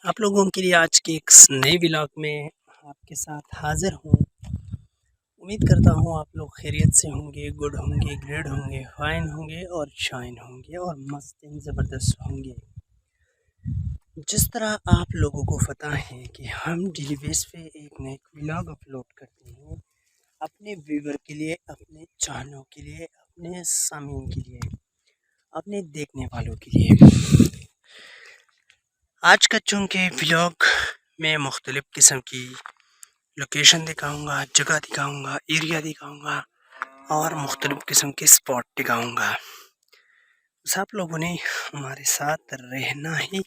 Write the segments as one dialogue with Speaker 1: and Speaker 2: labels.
Speaker 1: आप लोगों के लिए आज के एक नए व्लॉग में आपके साथ हाज़िर हूँ। उम्मीद करता हूँ आप लोग खैरियत से होंगे, गुड होंगे, ग्रेड होंगे, फाइन होंगे और शाइन होंगे और मस्त ज़बरदस्त होंगे। जिस तरह आप लोगों को पता है कि हम डेली बेस पे एक नए व्लॉग अपलोड करते हैं अपने व्यूवर के लिए, अपने चाहनों के लिए, अपने सामीन के लिए, अपने देखने वालों के लिए। आज का चूँकि व्लॉग में मुख्तलिफ़ किस्म की लोकेशन दिखाऊंगा, जगह दिखाऊंगा, एरिया दिखाऊंगा और मुख्तलिफ़ किस्म के स्पॉट दिखाऊंगा। बस आप लोगों ने हमारे साथ रहना ही।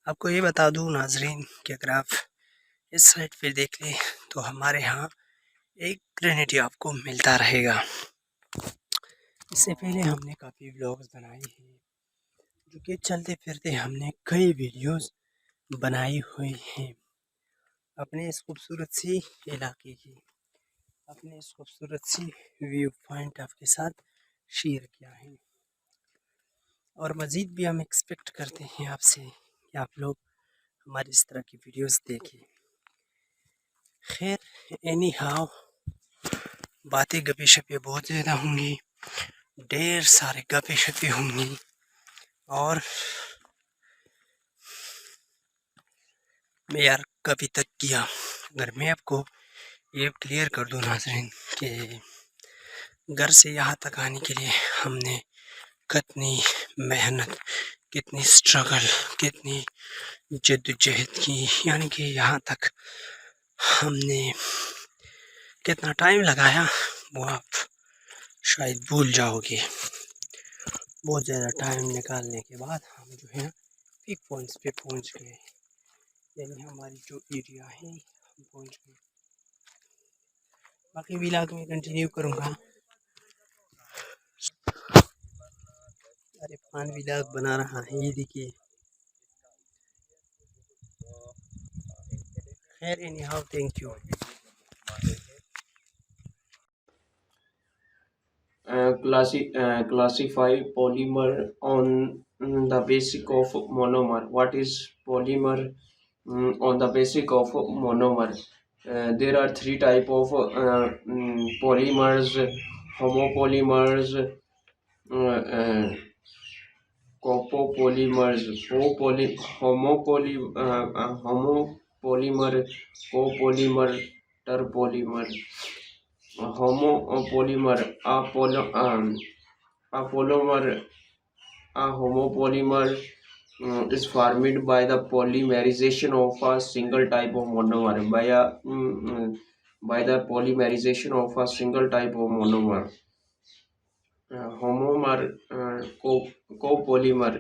Speaker 1: आपको ये बता दूं नाजरीन कि अगर आप इस साइड पे देख लें तो हमारे यहाँ एक ग्रेनेडी आपको मिलता रहेगा। इससे पहले हमने काफ़ी व्लॉग्स बनाए हैं जो कि चलते फिरते हमने कई वीडियोस बनाई हुई हैं अपने इस खूबसूरत सी इलाके की, अपने इस खूबसूरत सी व्यू पॉइंट आपके साथ शेयर किया है। और मज़ीद भी हम एक्सपेक्ट करते हैं आपसे कि आप लोग हमारी इस तरह की वीडियोस देखें। खैर एनी हाउ, बातें गपे शपे बहुत ज़्यादा होंगी, ढेर सारे गपे शपे होंगी और मैं यार कभी तक किया। अगर मैं आपको ये क्लियर कर दूँ नाज़रीन कि घर से यहाँ तक आने के लिए हमने कितनी मेहनत, कितनी स्ट्रगल, कितनी जद्दोजहद की, यानी कि यहाँ तक हमने कितना टाइम लगाया वो आप शायद भूल जाओगे। बहुत ज़्यादा टाइम निकालने के बाद हम जो है पीक पॉइंट्स पे पहुँच गए, यानी हमारी जो एरिया है हम पहुँच गए। बाकी व्लॉग में कंटिन्यू करूँगा। अरे पान व्लॉग बना रहा है, ये देखिए। खैर any how, thank you.
Speaker 2: Classify polymer on the basic of monomer. What is polymer? On the basic of monomer, there are three type of polymers: homopolymers, copopolymers, homopolymer, copolymer, terpolymer. Homopolymer, a polymer, a homopolymer is formed by the polymerization of a single type of monomer. By the polymerization of a single type of monomer. Homomer, copolymer.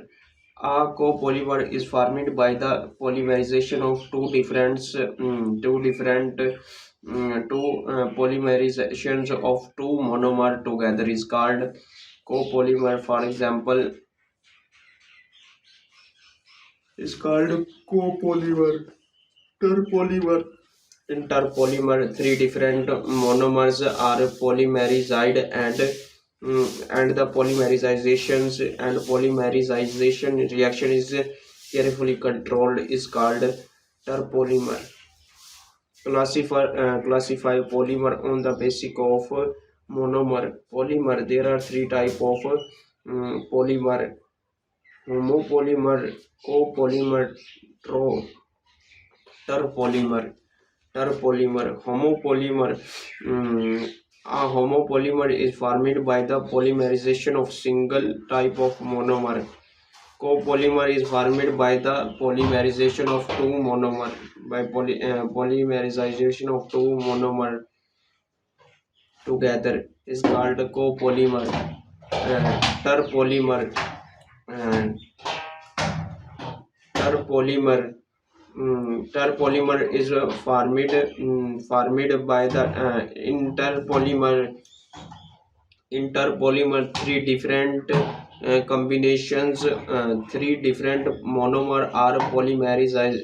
Speaker 2: A copolymer is formed by the polymerization of two polymerizations of two monomer together is called copolymer. For example, is called copolymer. Terpolymer. In terpolymer, three different monomers are polymerized and the polymerization reaction is carefully controlled is called terpolymer. Classify polymer on the basis of monomer. Polymer, there are three type of polymer: homopolymer, copolymer, terpolymer. Homopolymer. A homopolymer is formed by the polymerization of single type of monomer. Copolymer is formed by the polymerization of two monomer. By polymerization of two monomer together is called copolymer. Terpolymer. Uh, terpolymer Terpolymer is formed by the interpolymer three different combinations. Three different monomer are polymerized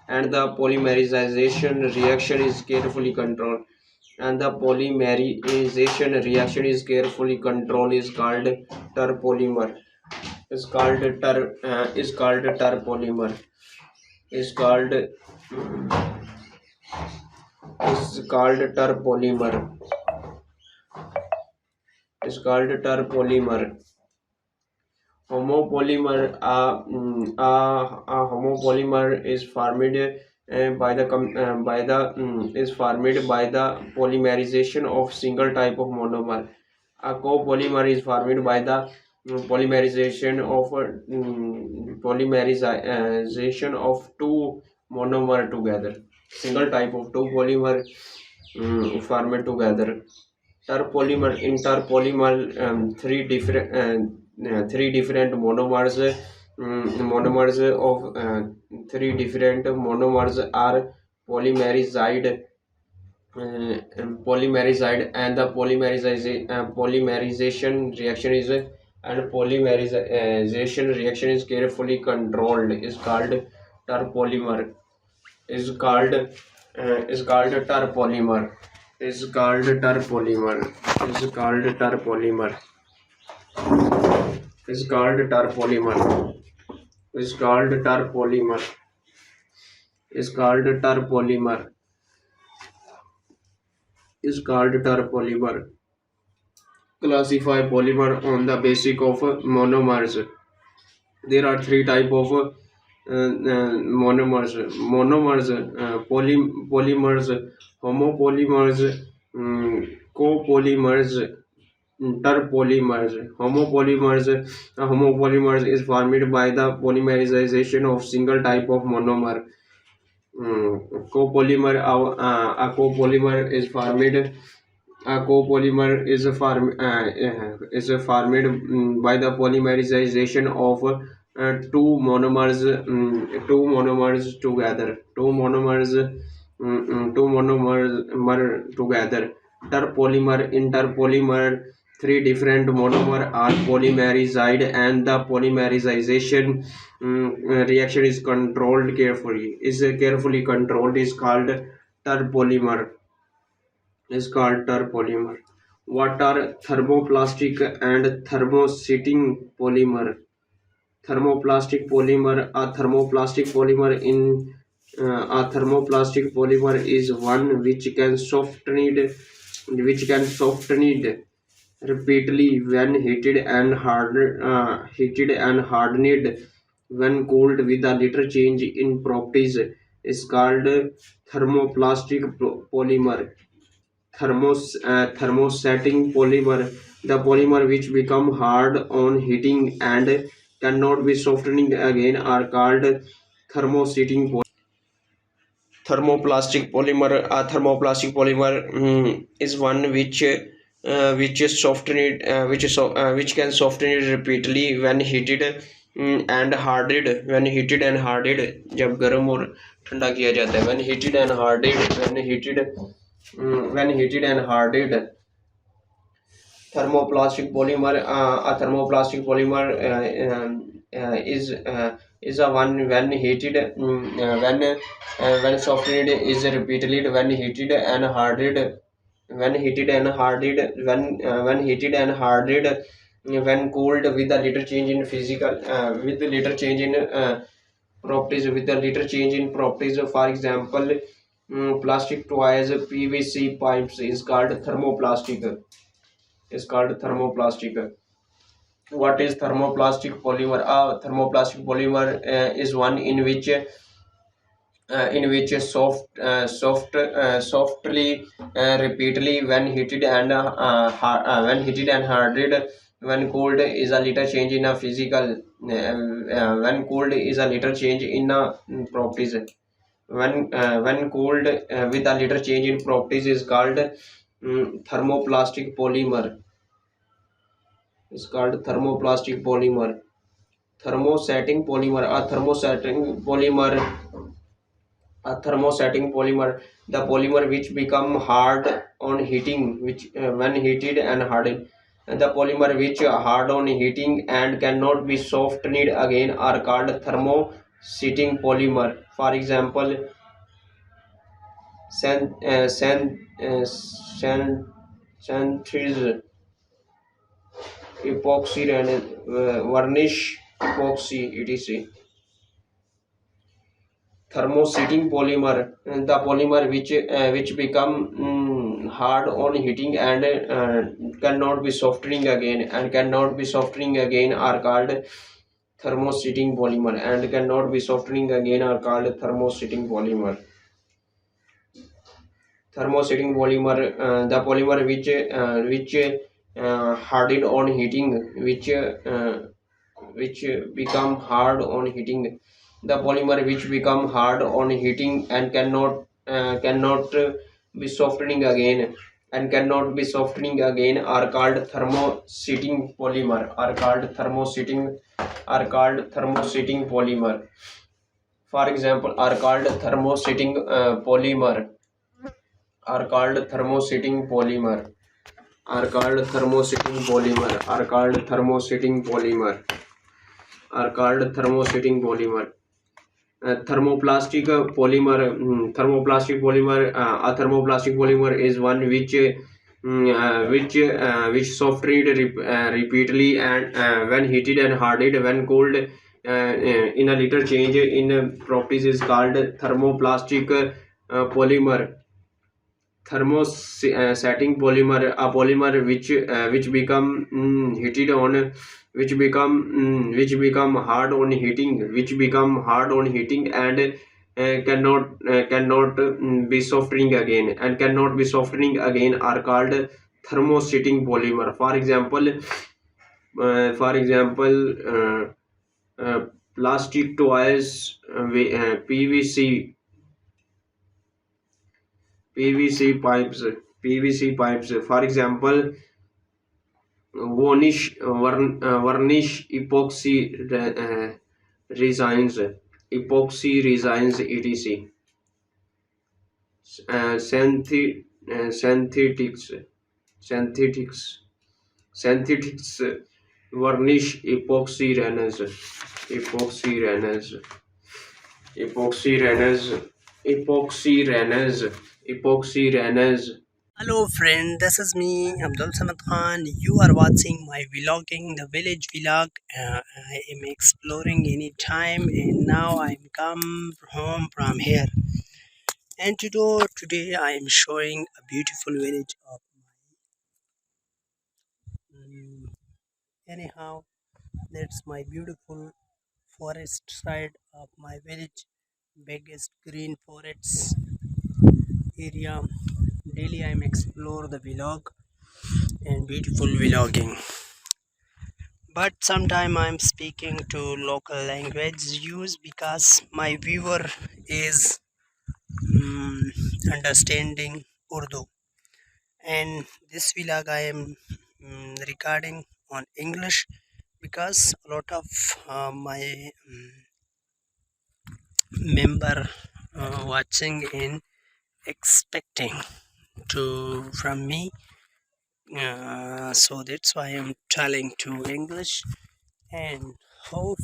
Speaker 2: and the polymerization reaction is carefully controlled. And the polymerization reaction is carefully controlled is called terpolymer. is called terpolymer. Is called is called terpolymer. Is called terpolymer. Homopolymer a homopolymer is formed by the by the is formed by the polymerization of single type of monomer. A copolymer is formed by the polymerization of two monomer together. Single type of two polymer formed together. Interpolymer three different monomers of three different monomers are polymerized and the polymerization reaction is carefully controlled is called is called terpolymer is called terpolymer is called terpolymer is called terpolymer is called terpolymer is called terpolymer is called terpolymer. Classify polymer on the basis of monomers. There are three type of polymers, homopolymers, copolymers, terpolymers. Homopolymers is formed by the polymerization of single type of monomer. Copolymer a copolymer is formed a copolymer is formed by the polymerization of two monomers together. Two monomers together. Interpolymer. Three different monomer are polymerized, and the polymerization reaction is controlled carefully. Carefully controlled is called terpolymer. Is called terpolymer. What are thermoplastic and thermosetting polymer? Thermoplastic polymer. A thermoplastic polymer is one which can soften it repeatedly when heated and hardened when cooled with a little change in properties is called thermoplastic polymer. Thermosetting polymer. The polymer which become hard on heating and cannot be softened again are called thermosetting polymer. Thermoplastic polymer is one which can soften it repeatedly when heated and hardened. जब गर्म और ठंडा किया जाता है when heated and hardened when heated and hardened. Thermoplastic polymer. A thermoplastic polymer is a one when heated when softened is repeatedly when heated and hardened when heated and hardened when cooled with a little change in physical with a little change in properties for example plastic toys, PVC pipes is called thermoplastic. What is thermoplastic polymer? A thermoplastic polymer is one in which softly repeatedly when heated and hardened when cooled is a little change in a physical when cooled is a little change in properties when cooled with a little change in properties is called thermoplastic polymer. Is called thermoplastic polymer. Thermosetting polymer. The polymer which become hard on heating which when heated and hardened. And the polymer which are hard on heating and cannot be softened again are called thermosetting polymer. For example, centuries epoxy varnish epoxy etc. Thermosetting polymer, the polymer which become hard on heating and cannot be softening again are called thermosetting polymer and cannot be softening again are called thermosetting polymer. Thermosetting polymer, the polymer which hardened on heating, which become hard on heating. The polymer which become hard on heating and cannot be softening again are called thermosetting polymer. For example, are called thermosetting polymer. Are called thermosetting polymer. Are called thermosetting polymer. Are called thermosetting polymer. Are called thermosetting polymer. Thermoplastic polymer. Thermoplastic polymer. A thermoplastic polymer is one which softened repeatedly and when heated and hardened when cooled in a later change in properties is called thermoplastic polymer. Thermosetting polymer, a polymer which become heated on which become hard on heating and cannot be softening again are called thermosetting polymer. Plastic toys, PVC pipes. For example, varnish, resins, etc. Synthetics, synthetics, varnish, epoxy runners.
Speaker 1: Hello friend, this is me Abdul Samad Khan. You are watching my vlogging, the village vlog. I am exploring anytime and now I'm come home from here. And today I am showing a beautiful village of anyhow. That's my beautiful forest side of my village, biggest green forests area. Daily I'm explore the vlog and beautiful vlogging. But sometime I'm speaking to local language use because my viewer is understanding Urdu, and this vlog I am recording on English because a lot of my member watching and expecting to from me, so that's why I'm telling to English and hope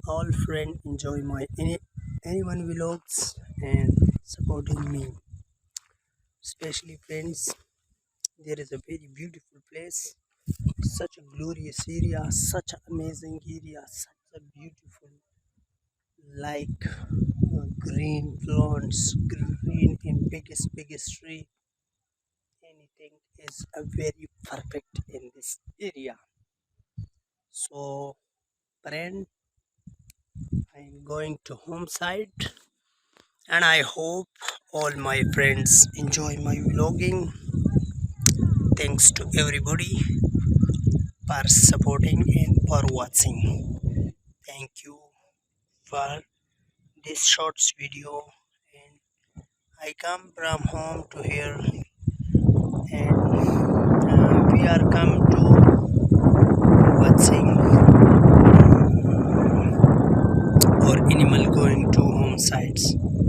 Speaker 1: all friends enjoy my anyone vlogs and supporting me, especially friends. There is a very beautiful place, such a glorious area, such an amazing area, such a beautiful like green plants, green in biggest tree. Anything is a very perfect in this area. So friend, I'm going to home side and I hope all my friends enjoy my vlogging. Thanks to everybody for supporting and for watching. Thank you for this short video, and I come from home to here and we are come to watching or animal going to home sites.